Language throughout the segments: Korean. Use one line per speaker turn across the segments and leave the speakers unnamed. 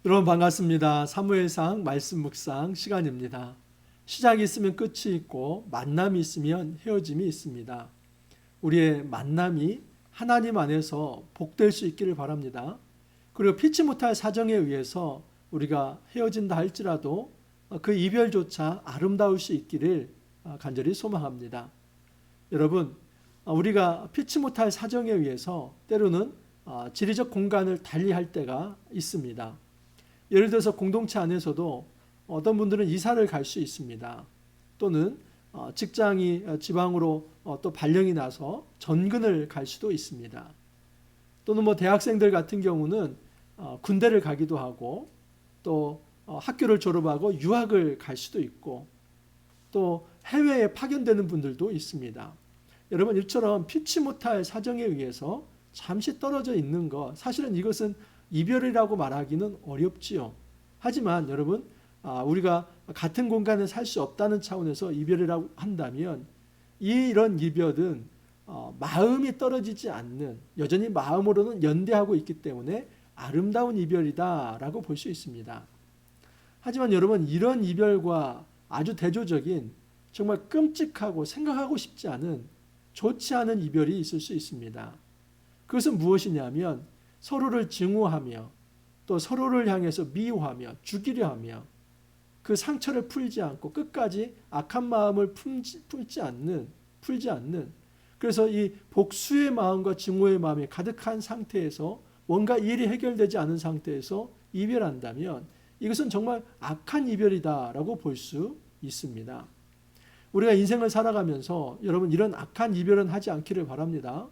여러분 반갑습니다. 사무엘상 말씀 묵상 시간입니다. 시작이 있으면 끝이 있고 만남이 있으면 헤어짐이 있습니다. 우리의 만남이 하나님 안에서 복될 수 있기를 바랍니다. 그리고 피치 못할 사정에 의해서 우리가 헤어진다 할지라도 그 이별조차 아름다울 수 있기를 간절히 소망합니다. 여러분, 우리가 피치 못할 사정에 의해서 때로는 지리적 공간을 달리할 때가 있습니다. 예를 들어서 공동체 안에서도 어떤 분들은 이사를 갈 수 있습니다. 또는 직장이 지방으로 또 발령이 나서 전근을 갈 수도 있습니다. 또는 대학생들 같은 경우는 군대를 가기도 하고 또 학교를 졸업하고 유학을 갈 수도 있고 또 해외에 파견되는 분들도 있습니다. 여러분, 이처럼 피치 못할 사정에 의해서 잠시 떨어져 있는 것, 사실은 이것은 이별이라고 말하기는 어렵지요. 하지만 여러분, 우리가 같은 공간에 살 수 없다는 차원에서 이별이라고 한다면 이런 이별은 마음이 떨어지지 않는, 여전히 마음으로는 연대하고 있기 때문에 아름다운 이별이다라고 볼 수 있습니다. 하지만 여러분, 이런 이별과 아주 대조적인 정말 끔찍하고 생각하고 싶지 않은 좋지 않은 이별이 있을 수 있습니다. 그것은 무엇이냐면 서로를 증오하며 또 서로를 향해서 미워하며 죽이려 하며 그 상처를 풀지 않고 끝까지 악한 마음을 풀지 않는 그래서 이 복수의 마음과 증오의 마음이 가득한 상태에서 뭔가 일이 해결되지 않은 상태에서 이별한다면 이것은 정말 악한 이별이다라고 볼 수 있습니다. 우리가 인생을 살아가면서 여러분, 이런 악한 이별은 하지 않기를 바랍니다.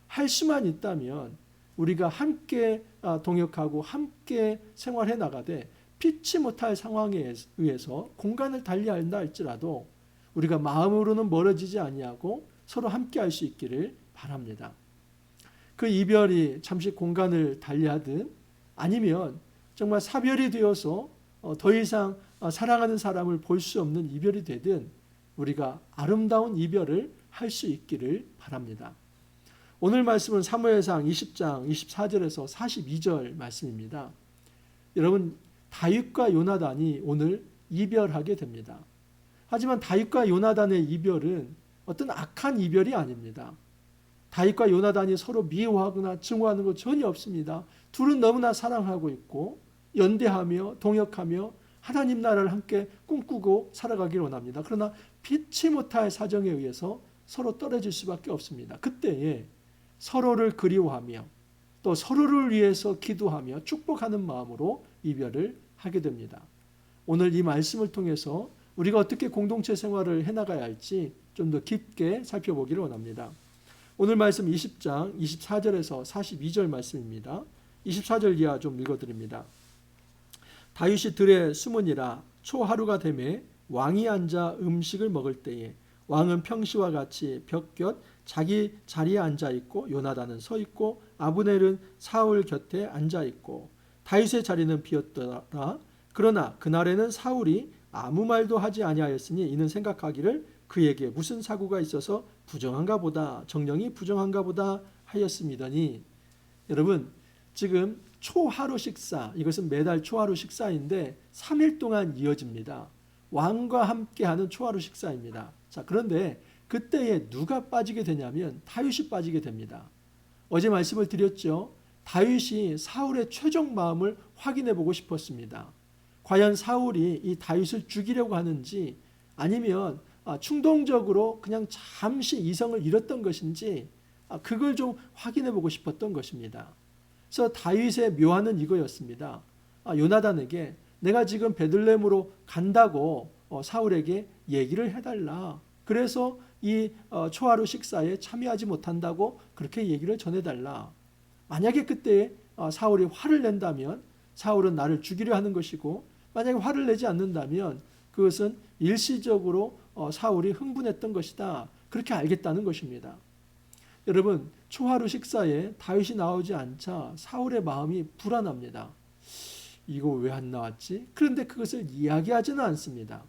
할 수만 있다면 우리가 함께 동역하고 함께 생활해 나가되 피치 못할 상황에 의해서 공간을 달리한다 할지라도 우리가 마음으로는 멀어지지 아니하고 서로 함께 할 수 있기를 바랍니다. 그 이별이 잠시 공간을 달리하든 아니면 정말 사별이 되어서 더 이상 사랑하는 사람을 볼 수 없는 이별이 되든 우리가 아름다운 이별을 할 수 있기를 바랍니다. 오늘 말씀은 사무엘상 20장 24절에서 42절 말씀입니다. 여러분, 다윗과 요나단이 오늘 이별하게 됩니다. 하지만 다윗과 요나단의 이별은 어떤 악한 이별이 아닙니다. 다윗과 요나단이 서로 미워하거나 증오하는 것 전혀 없습니다. 둘은 너무나 사랑하고 있고 연대하며 동역하며 하나님 나라를 함께 꿈꾸고 살아가기를 원합니다. 그러나 피치 못할 사정에 의해서 서로 떨어질 수밖에 없습니다. 그때에 서로를 그리워하며 또 서로를 위해서 기도하며 축복하는 마음으로 이별을 하게 됩니다. 오늘 이 말씀을 통해서 우리가 어떻게 공동체 생활을 해나가야 할지 좀 더 깊게 살펴보기를 원합니다. 오늘 말씀 20장 24절에서 42절 말씀입니다. 24절 이하 좀 읽어드립니다. 다윗이 들에 숨으니라. 초하루가 되매 왕이 앉아 음식을 먹을 때에 왕은 평시와 같이 벽곁 자기 자리에 앉아 있고 요나단은 서 있고 아브넬은 사울 곁에 앉아 있고 다윗의 자리는 비었더라. 그러나 그날에는 사울이 아무 말도 하지 아니하였으니 이는 생각하기를 그에게 무슨 사고가 있어서 부정한가 보다, 정령이 부정한가 보다 하였음이더니. 여러분, 지금 초하루 식사, 이것은 매달 초하루 식사인데 3일 동안 이어집니다. 왕과 함께하는 초하루 식사입니다. 자, 그런데 그때에 누가 빠지게 되냐면 다윗이 빠지게 됩니다. 어제 말씀을 드렸죠. 다윗이 사울의 최종 마음을 확인해 보고 싶었습니다. 과연 사울이 이 다윗을 죽이려고 하는지 아니면 충동적으로 그냥 잠시 이성을 잃었던 것인지 그걸 좀 확인해 보고 싶었던 것입니다. 그래서 다윗의 묘안은 이거였습니다. 요나단에게 내가 지금 베들레헴으로 간다고 사울에게 얘기를 해달라. 그래서 이 초하루 식사에 참여하지 못한다고 그렇게 얘기를 전해달라. 만약에 그때 사울이 화를 낸다면 사울은 나를 죽이려 하는 것이고, 만약에 화를 내지 않는다면 그것은 일시적으로 사울이 흥분했던 것이다. 그렇게 알겠다는 것입니다. 여러분, 초하루 식사에 다윗이 나오지 않자 사울의 마음이 불안합니다. 이거 왜 안 나왔지? 그런데 그것을 이야기하지는 않습니다.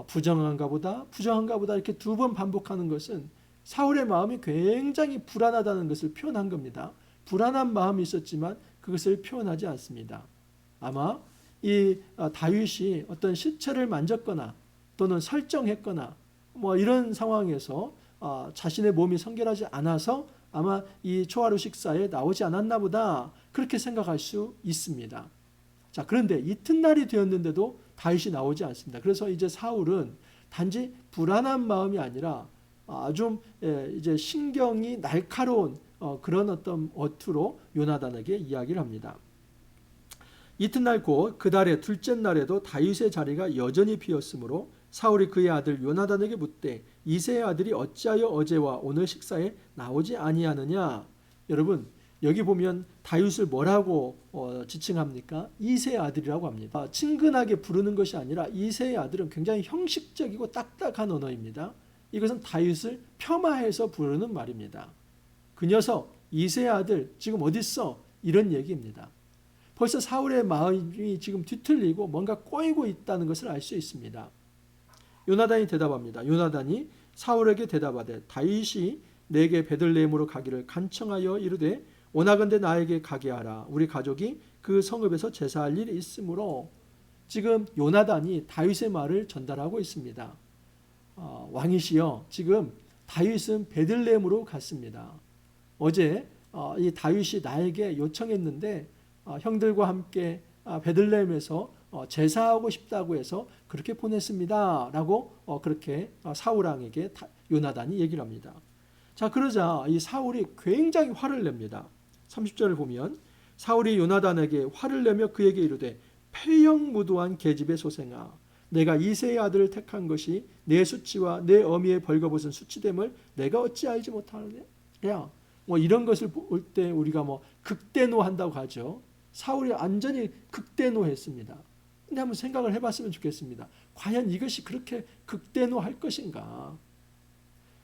부정한가 보다 이렇게 두 번 반복하는 것은 사울의 마음이 굉장히 불안하다는 것을 표현한 겁니다. 불안한 마음이 있었지만 그것을 표현하지 않습니다. 아마 이 다윗이 어떤 시체를 만졌거나 또는 설정했거나 뭐 이런 상황에서 자신의 몸이 성결하지 않아서 아마 이 초하루 식사에 나오지 않았나 보다 그렇게 생각할 수 있습니다. 자, 그런데 이튿날이 되었는데도 다윗이 나오지 않습니다. 그래서 이제 사울은 단지 불안한 마음이 아니라 좀 이제 신경이 날카로운 그런 어떤 어투로 요나단에게 이야기를 합니다. 이튿날 곧 그 달의 둘째 날에도 다윗의 자리가 여전히 비었으므로 사울이 그의 아들 요나단에게 묻되 이새의 아들이 어찌하여 어제와 오늘 식사에 나오지 아니하느냐. 여러분 여기 보면 다윗을 뭐라고 지칭합니까? 이새의 아들이라고 합니다. 친근하게 부르는 것이 아니라 이새의 아들은 굉장히 형식적이고 딱딱한 언어입니다. 이것은 다윗을 폄하해서 부르는 말입니다. 그 녀석 이새의 아들 지금 어디 있어? 이런 얘기입니다. 벌써 사울의 마음이 지금 뒤틀리고 뭔가 꼬이고 있다는 것을 알 수 있습니다. 요나단이 대답합니다. 요나단이 사울에게 대답하되 다윗이 내게 베들레헴으로 가기를 간청하여 이르되 오나건대 나에게 가게 하라. 우리 가족이 그 성읍에서 제사할 일이 있으므로 지금 요나단이 다윗의 말을 전달하고 있습니다. 왕이시여 지금 다윗은 베들레헴으로 갔습니다. 어제 이 다윗이 나에게 요청했는데 형들과 함께 베들레헴에서 제사하고 싶다고 해서 그렇게 보냈습니다. 라고 그렇게 사울 왕에게 요나단이 얘기를 합니다. 자, 그러자 이 사울이 굉장히 화를 냅니다. 30절을 보면 사울이 요나단에게 화를 내며 그에게 이르되 패역무도한 계집의 소생아 내가 이새의 아들을 택한 것이 내 수치와 내 어미의 벌거벗은 수치됨을 내가 어찌 알지 못하느냐. 야, 뭐 이런 것을 볼 때 우리가 뭐 극대노한다고 하죠. 사울이 완전히 극대노했습니다. 근데 한번 생각을 해봤으면 좋겠습니다. 과연 이것이 그렇게 극대노할 것인가?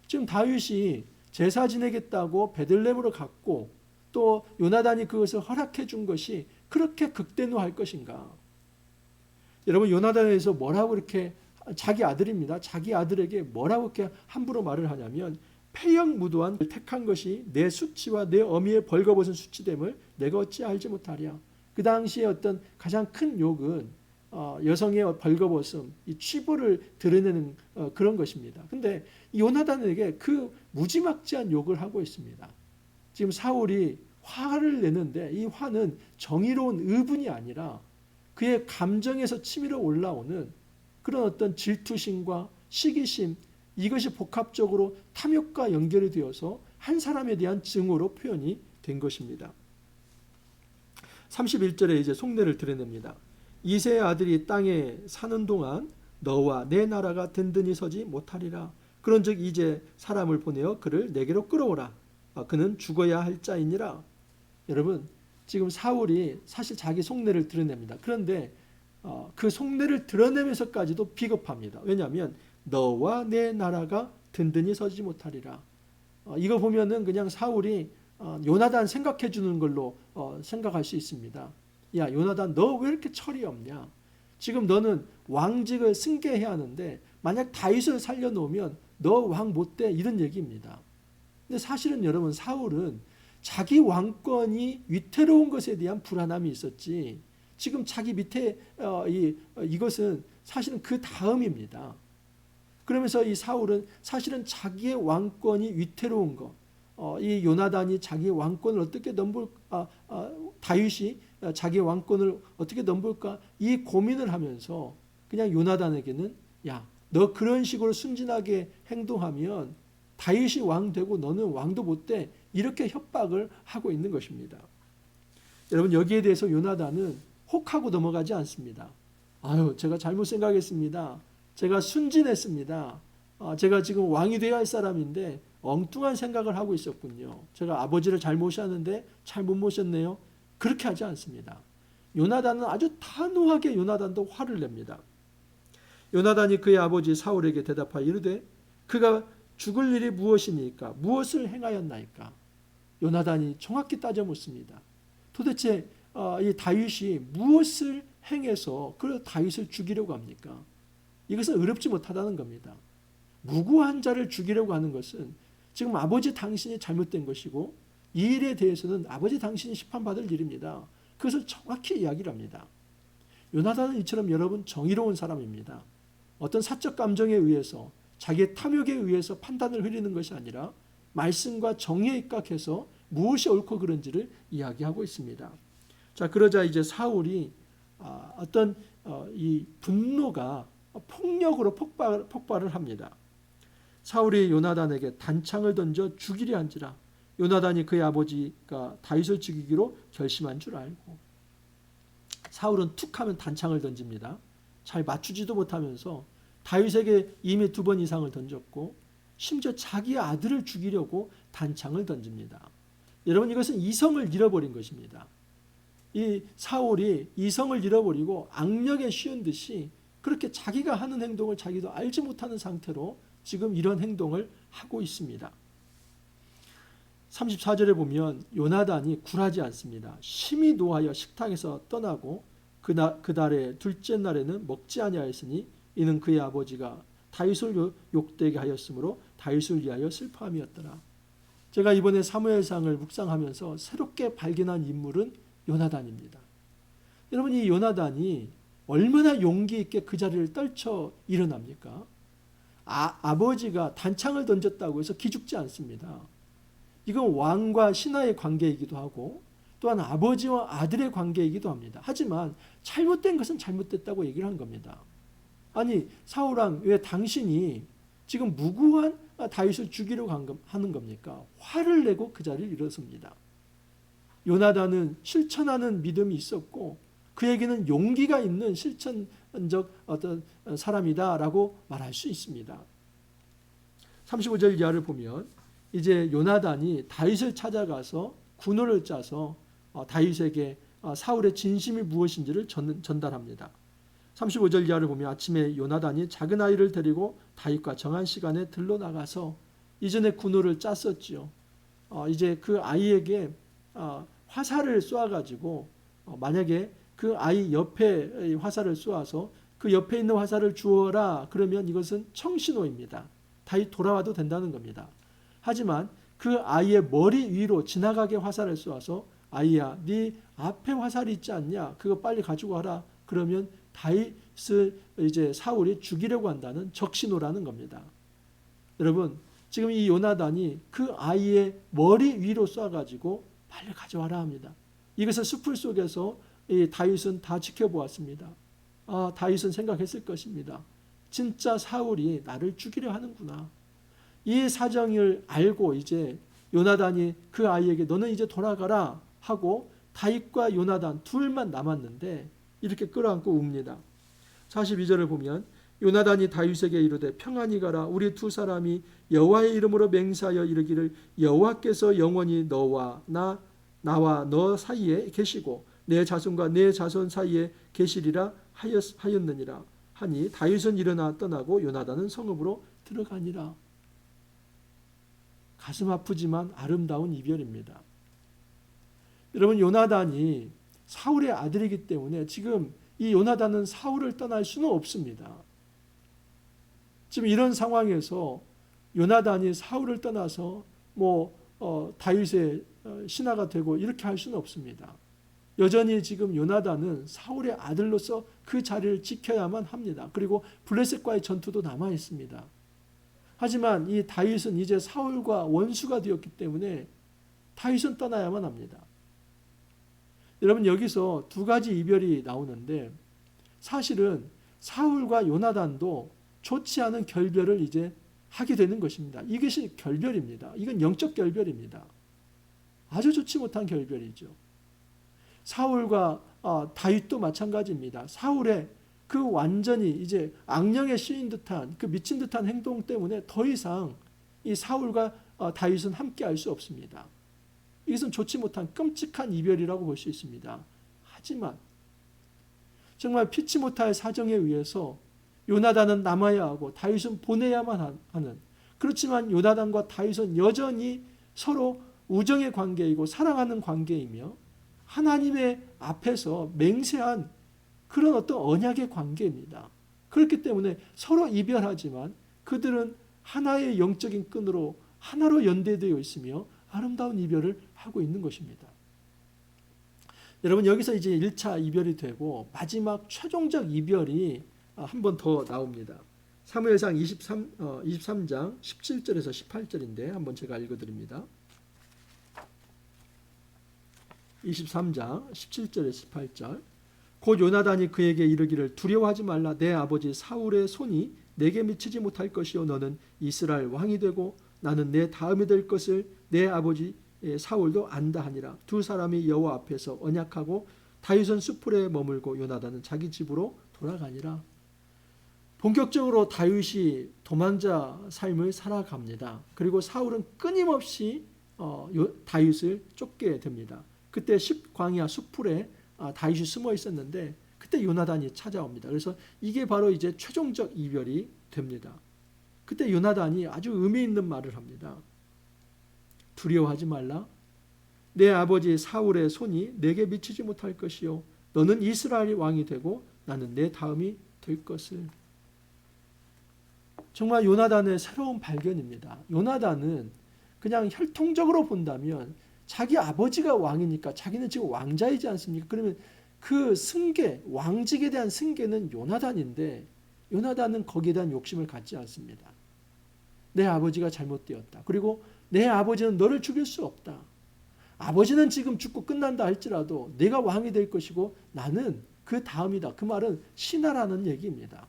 지금 다윗이 제사 지내겠다고 베들레헴으로 갔고 또 요나단이 그것을 허락해 준 것이 그렇게 극대노할 것인가? 여러분 요나단에 대해서 뭐라고 이렇게 자기 아들입니다. 자기 아들에게 뭐라고 이렇게 함부로 말을 하냐면 패역무도한 택한 것이 내 수치와 내 어미의 벌거벗은 수치됨을 내가 어찌 알지 못하랴. 그 당시에 어떤 가장 큰 욕은 여성의 벌거벗음, 이 취부를 드러내는 그런 것입니다. 근데 요나단에게 그 무지막지한 욕을 하고 있습니다. 지금 사울이 화를 내는데 이 화는 정의로운 의분이 아니라 그의 감정에서 치밀어 올라오는 그런 어떤 질투심과 시기심, 이것이 복합적으로 탐욕과 연결이 되어서 한 사람에 대한 증오로 표현이 된 것입니다. 31절에 이제 속내를 드러냅니다. 이새의 아들이 땅에 사는 동안 너와 내 나라가 든든히 서지 못하리라. 그런즉 이제 사람을 보내어 그를 내게로 끌어오라. 그는 죽어야 할 자이니라. 여러분 지금 사울이 사실 자기 속내를 드러냅니다. 그런데 그 속내를 드러내면서까지도 비겁합니다. 왜냐하면 너와 내 나라가 든든히 서지 못하리라. 이거 보면은 그냥 사울이 요나단 생각해 주는 걸로 생각할 수 있습니다. 야 요나단 너 왜 이렇게 철이 없냐? 지금 너는 왕직을 승계해야 하는데 만약 다윗을 살려놓으면 너 왕 못 돼 이런 얘기입니다. 근데 사실은 여러분 사울은 자기 왕권이 위태로운 것에 대한 불안함이 있었지 지금 자기 밑에 이것은 사실은 그 다음입니다. 그러면서 이 사울은 사실은 자기의 왕권이 위태로운 것, 이 요나단이 자기의 왕권을 어떻게 다윗이 자기의 왕권을 어떻게 넘볼까 이 고민을 하면서 그냥 요나단에게는 야, 너 그런 식으로 순진하게 행동하면 다윗이 왕 되고 너는 왕도 못 돼 이렇게 협박을 하고 있는 것입니다. 여러분 여기에 대해서 요나단은 혹하고 넘어가지 않습니다. 아유 제가 잘못 생각했습니다. 제가 순진했습니다. 제가 지금 왕이 되어야 할 사람인데 엉뚱한 생각을 하고 있었군요. 제가 아버지를 잘 모셨는데 잘 못 모셨네요. 그렇게 하지 않습니다. 요나단은 아주 단호하게 요나단도 화를 냅니다. 요나단이 그의 아버지 사울에게 대답하여 이르되 그가 죽을 일이 무엇이니까 무엇을 행하였나이까. 요나단이 정확히 따져 묻습니다. 도대체 이 다윗이 무엇을 행해서 그 다윗을 죽이려고 합니까? 이것은 어렵지 못하다는 겁니다. 무고한 자를 죽이려고 하는 것은 지금 아버지 당신이 잘못된 것이고 이 일에 대해서는 아버지 당신이 심판받을 일입니다. 그것을 정확히 이야기를 합니다. 요나단은 이처럼 여러분 정의로운 사람입니다. 어떤 사적 감정에 의해서 자기의 탐욕에 의해서 판단을 흐리는 것이 아니라 말씀과 정의에 입각해서 무엇이 옳고 그른지를 이야기하고 있습니다. 자, 그러자 이제 사울이 어떤 이 분노가 폭력으로 폭발을 합니다. 사울이 요나단에게 단창을 던져 죽이려 한지라 요나단이 그의 아버지가 다윗을 죽이기로 결심한 줄 알고 사울은 툭하면 단창을 던집니다. 잘 맞추지도 못하면서 다윗에게 이미 2번 이상을 던졌고 심지어 자기 아들을 죽이려고 단창을 던집니다. 여러분, 이것은 이성을 잃어버린 것입니다. 이 사울이 이성을 잃어버리고 악령에 쉬운 듯이 그렇게 자기가 하는 행동을 자기도 알지 못하는 상태로 지금 이런 행동을 하고 있습니다. 34절에 보면 요나단이 굴하지 않습니다. 심히 노하여 식탁에서 떠나고 그달의 둘째 날에는 먹지 아니하였으니 이는 그의 아버지가 다윗을 욕되게 하였으므로 다윗을 위하여 슬퍼함이었더라. 제가 이번에 사무엘상을 묵상하면서 새롭게 발견한 인물은 요나단입니다. 여러분, 이 요나단이 얼마나 용기 있게 그 자리를 떨쳐 일어납니까? 아버지가 단창을 던졌다고 해서 기죽지 않습니다. 이건 왕과 신하의 관계이기도 하고 또한 아버지와 아들의 관계이기도 합니다. 하지만 잘못된 것은 잘못됐다고 얘기를 한 겁니다. 아니, 사울왕, 왜 당신이 지금 무고한 다윗을 죽이려고 하는 겁니까? 화를 내고 그 자리를 일어섭니다. 요나단은 실천하는 믿음이 있었고 그에게는 용기가 있는 실천적 어떤 사람이다라고 말할 수 있습니다. 35절 이하를 보면 이제 요나단이 다윗을 찾아가서 군호를 짜서 다윗에게 사울의 진심이 무엇인지를 전달합니다. 35절 이하를 보면 아침에 요나단이 작은 아이를 데리고 다윗과 정한 시간에 들러 나가서 이전에 군호를 짰었지요. 이제 그 아이에게 화살을 쏘아가지고 만약에 그 아이 옆에 화살을 쏘아서 그 옆에 있는 화살을 주어라 그러면 이것은 청신호입니다. 다윗 돌아와도 된다는 겁니다. 하지만 그 아이의 머리 위로 지나가게 화살을 쏘아서 아이야, 네 앞에 화살이 있지 않냐? 그거 빨리 가지고 와라. 그러면 다윗을 이제 사울이 죽이려고 한다는 적신호라는 겁니다. 여러분, 지금 이 요나단이 그 아이의 머리 위로 쏴가지고 빨리 가져와라 합니다. 이것을 숲을 속에서 이 다윗은 다 지켜보았습니다. 다윗은 생각했을 것입니다. 진짜 사울이 나를 죽이려 하는구나. 이 사정을 알고 이제 요나단이 그 아이에게 너는 이제 돌아가라 하고 다윗과 요나단 둘만 남았는데 이렇게 끌어안고 웁니다. 42절을 보면 요나단이 다윗에게 이르되 평안히 가라. 우리 두 사람이 여호와의 이름으로 맹세하여 이르기를 여호와께서 영원히 나와 너 사이에 계시고 내 자손과 내 자손 사이에 계시리라 하였느니라 하니 다윗은 일어나 떠나고 요나단은 성읍으로 들어가니라. 가슴 아프지만 아름다운 이별입니다. 여러분, 요나단이 사울의 아들이기 때문에 지금 이 요나단은 사울을 떠날 수는 없습니다. 지금 이런 상황에서 요나단이 사울을 떠나서 다윗의 신하가 되고 이렇게 할 수는 없습니다. 여전히 지금 요나단은 사울의 아들로서 그 자리를 지켜야만 합니다. 그리고 블레셋과의 전투도 남아 있습니다. 하지만 이 다윗은 이제 사울과 원수가 되었기 때문에 다윗은 떠나야만 합니다. 여러분, 여기서 두 가지 이별이 나오는데 사실은 사울과 요나단도 좋지 않은 결별을 이제 하게 되는 것입니다. 이것이 결별입니다. 이건 영적 결별입니다. 아주 좋지 못한 결별이죠. 사울과 다윗도 마찬가지입니다. 사울의 그 완전히 이제 악령에 씌인 듯한 그 미친 듯한 행동 때문에 더 이상 이 사울과 다윗은 함께 할 수 없습니다. 이것은 좋지 못한 끔찍한 이별이라고 볼 수 있습니다. 하지만 정말 피치 못할 사정에 의해서 요나단은 남아야 하고 다윗은 보내야만 하는, 그렇지만 요나단과 다윗은 여전히 서로 우정의 관계이고 사랑하는 관계이며 하나님의 앞에서 맹세한 그런 어떤 언약의 관계입니다. 그렇기 때문에 서로 이별하지만 그들은 하나의 영적인 끈으로 하나로 연대되어 있으며 아름다운 이별을 하고 있는 것입니다. 여러분 여기서 이제 1차 이별이 되고 마지막 최종적 이별이 한 번 더 나옵니다. 사무엘상 23장 17절에서 18절인데 한번 제가 읽어드립니다. 23장 17절에서 18절. 곧 요나단이 그에게 이르기를 두려워하지 말라. 내 아버지 사울의 손이 내게 미치지 못할 것이요 너는 이스라엘 왕이 되고 나는 내 다음이 될 것을 내 아버지 사울도 안다 하니라. 두 사람이 여호와 앞에서 언약하고 다윗은 수풀에 머물고 요나단은 자기 집으로 돌아가니라. 본격적으로 다윗이 도망자 삶을 살아갑니다. 그리고 사울은 끊임없이 다윗을 쫓게 됩니다. 그때 광야 수풀에 다윗이 숨어 있었는데 그때 요나단이 찾아옵니다. 그래서 이게 바로 이제 최종적 이별이 됩니다. 그때 요나단이 아주 의미 있는 말을 합니다. 두려워하지 말라. 내 아버지 사울의 손이 내게 미치지 못할 것이요 너는 이스라엘 왕이 되고 나는 내 다음이 될 것을. 정말 요나단의 새로운 발견입니다. 요나단은 그냥 혈통적으로 본다면 자기 아버지가 왕이니까 자기는 지금 왕자이지 않습니까? 그러면 그 승계, 왕직에 대한 승계는 요나단인데 요나단은 거기에 대한 욕심을 갖지 않습니다. 내 아버지가 잘못되었다. 그리고 내 아버지는 너를 죽일 수 없다. 아버지는 지금 죽고 끝난다 할지라도 내가 왕이 될 것이고 나는 그 다음이다. 그 말은 신하라는 얘기입니다.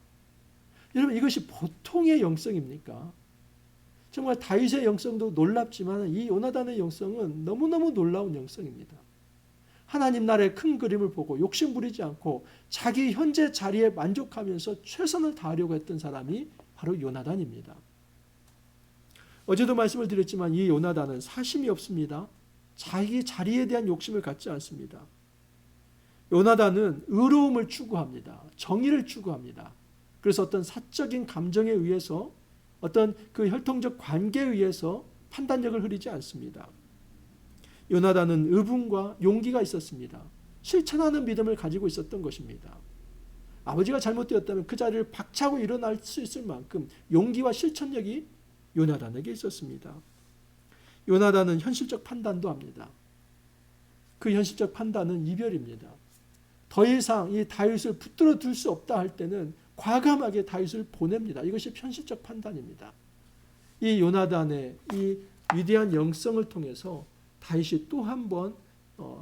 여러분 이것이 보통의 영성입니까? 정말 다윗의 영성도 놀랍지만 이 요나단의 영성은 너무너무 놀라운 영성입니다. 하나님 나라의 큰 그림을 보고 욕심 부리지 않고 자기 현재 자리에 만족하면서 최선을 다하려고 했던 사람이 바로 요나단입니다. 어제도 말씀을 드렸지만 이 요나단은 사심이 없습니다. 자기 자리에 대한 욕심을 갖지 않습니다. 요나단은 의로움을 추구합니다. 정의를 추구합니다. 그래서 어떤 사적인 감정에 의해서 어떤 그 혈통적 관계에 의해서 판단력을 흐리지 않습니다. 요나단은 의분과 용기가 있었습니다. 실천하는 믿음을 가지고 있었던 것입니다. 아버지가 잘못되었다면 그 자리를 박차고 일어날 수 있을 만큼 용기와 실천력이 요나단에게 있었습니다. 요나단은 현실적 판단도 합니다. 그 현실적 판단은 이별입니다. 더 이상 이 다윗을 붙들어 둘 수 없다 할 때는 과감하게 다윗을 보냅니다. 이것이 현실적 판단입니다. 이 요나단의 이 위대한 영성을 통해서 다윗이 또 한 번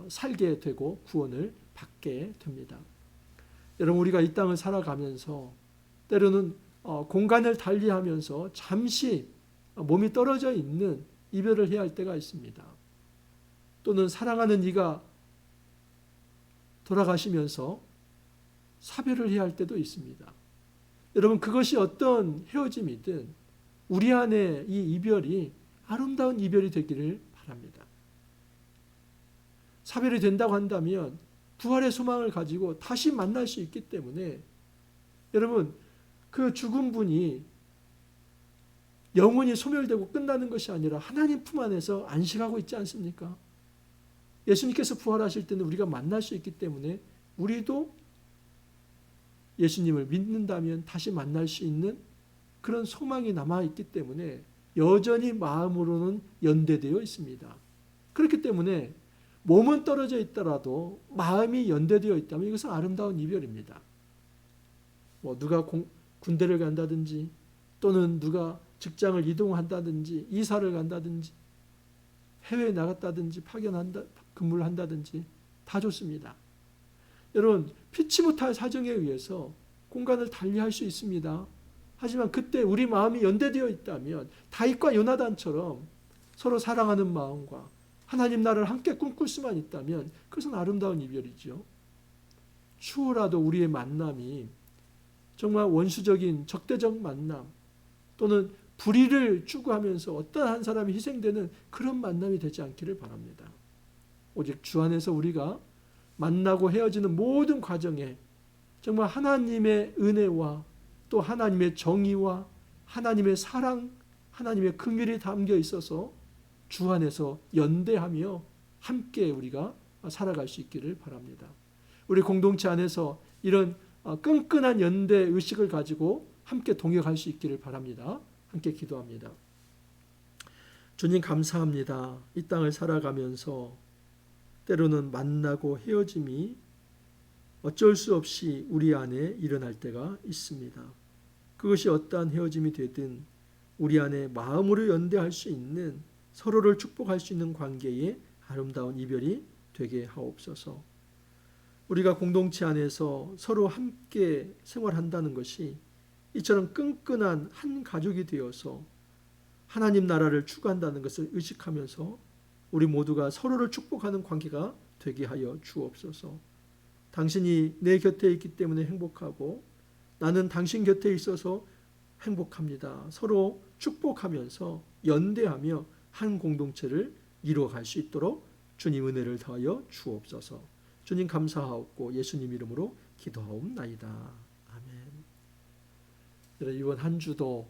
살게 되고 구원을 받게 됩니다. 여러분 우리가 이 땅을 살아가면서 때로는 공간을 달리하면서 잠시 몸이 떨어져 있는 이별을 해야 할 때가 있습니다. 또는 사랑하는 이가 돌아가시면서 사별을 해야 할 때도 있습니다. 여러분 그것이 어떤 헤어짐이든 우리 안에 이 이별이 아름다운 이별이 되기를 바랍니다. 사별이 된다고 한다면 부활의 소망을 가지고 다시 만날 수 있기 때문에 여러분 그 죽은 분이 영원히 소멸되고 끝나는 것이 아니라 하나님 품 안에서 안식하고 있지 않습니까? 예수님께서 부활하실 때는 우리가 만날 수 있기 때문에 우리도 예수님을 믿는다면 다시 만날 수 있는 그런 소망이 남아있기 때문에 여전히 마음으로는 연대되어 있습니다. 그렇기 때문에 몸은 떨어져 있더라도 마음이 연대되어 있다면 이것은 아름다운 이별입니다. 누가 군대를 간다든지 또는 누가 직장을 이동한다든지 이사를 간다든지 해외에 나갔다든지 근무를 한다든지 다 좋습니다. 여러분 피치 못할 사정에 의해서 공간을 달리할 수 있습니다. 하지만 그때 우리 마음이 연대되어 있다면 다윗과 요나단처럼 서로 사랑하는 마음과 하나님 나라를 함께 꿈꿀 수만 있다면 그것은 아름다운 이별이죠. 추후라도 우리의 만남이 정말 원수적인 적대적 만남 또는 불의를 추구하면서 어떤 한 사람이 희생되는 그런 만남이 되지 않기를 바랍니다. 오직 주 안에서 우리가 만나고 헤어지는 모든 과정에 정말 하나님의 은혜와 또 하나님의 정의와 하나님의 사랑, 하나님의 긍휼이 담겨 있어서 주 안에서 연대하며 함께 우리가 살아갈 수 있기를 바랍니다. 우리 공동체 안에서 이런 끈끈한 연대 의식을 가지고 함께 동역할 수 있기를 바랍니다. 함께 기도합니다. 주님 감사합니다. 이 땅을 살아가면서 때로는 만나고 헤어짐이 어쩔 수 없이 우리 안에 일어날 때가 있습니다. 그것이 어떠한 헤어짐이 되든 우리 안에 마음으로 연대할 수 있는, 서로를 축복할 수 있는 관계의 아름다운 이별이 되게 하옵소서. 우리가 공동체 안에서 서로 함께 생활한다는 것이 이처럼 끈끈한 한 가족이 되어서 하나님 나라를 추구한다는 것을 의식하면서 우리 모두가 서로를 축복하는 관계가 되게 하여 주옵소서. 당신이 내 곁에 있기 때문에 행복하고 나는 당신 곁에 있어서 행복합니다. 서로 축복하면서 연대하며 한 공동체를 이루어갈 수 있도록 주님 은혜를 더하여 주옵소서. 주님 감사하옵고 예수님 이름으로 기도하옵나이다. 아멘. 여러분, 이번 한 주도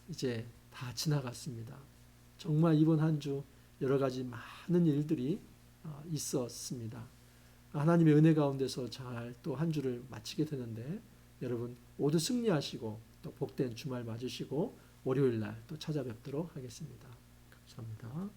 이제 다 지나갔습니다. 정말 이번 한 주 여러 가지 많은 일들이 있었습니다. 하나님의 은혜 가운데서 잘 또 한 주를 마치게 되는데 여러분 모두 승리하시고 또 복된 주말 맞으시고 월요일 날 또 찾아뵙도록 하겠습니다. 감사합니다.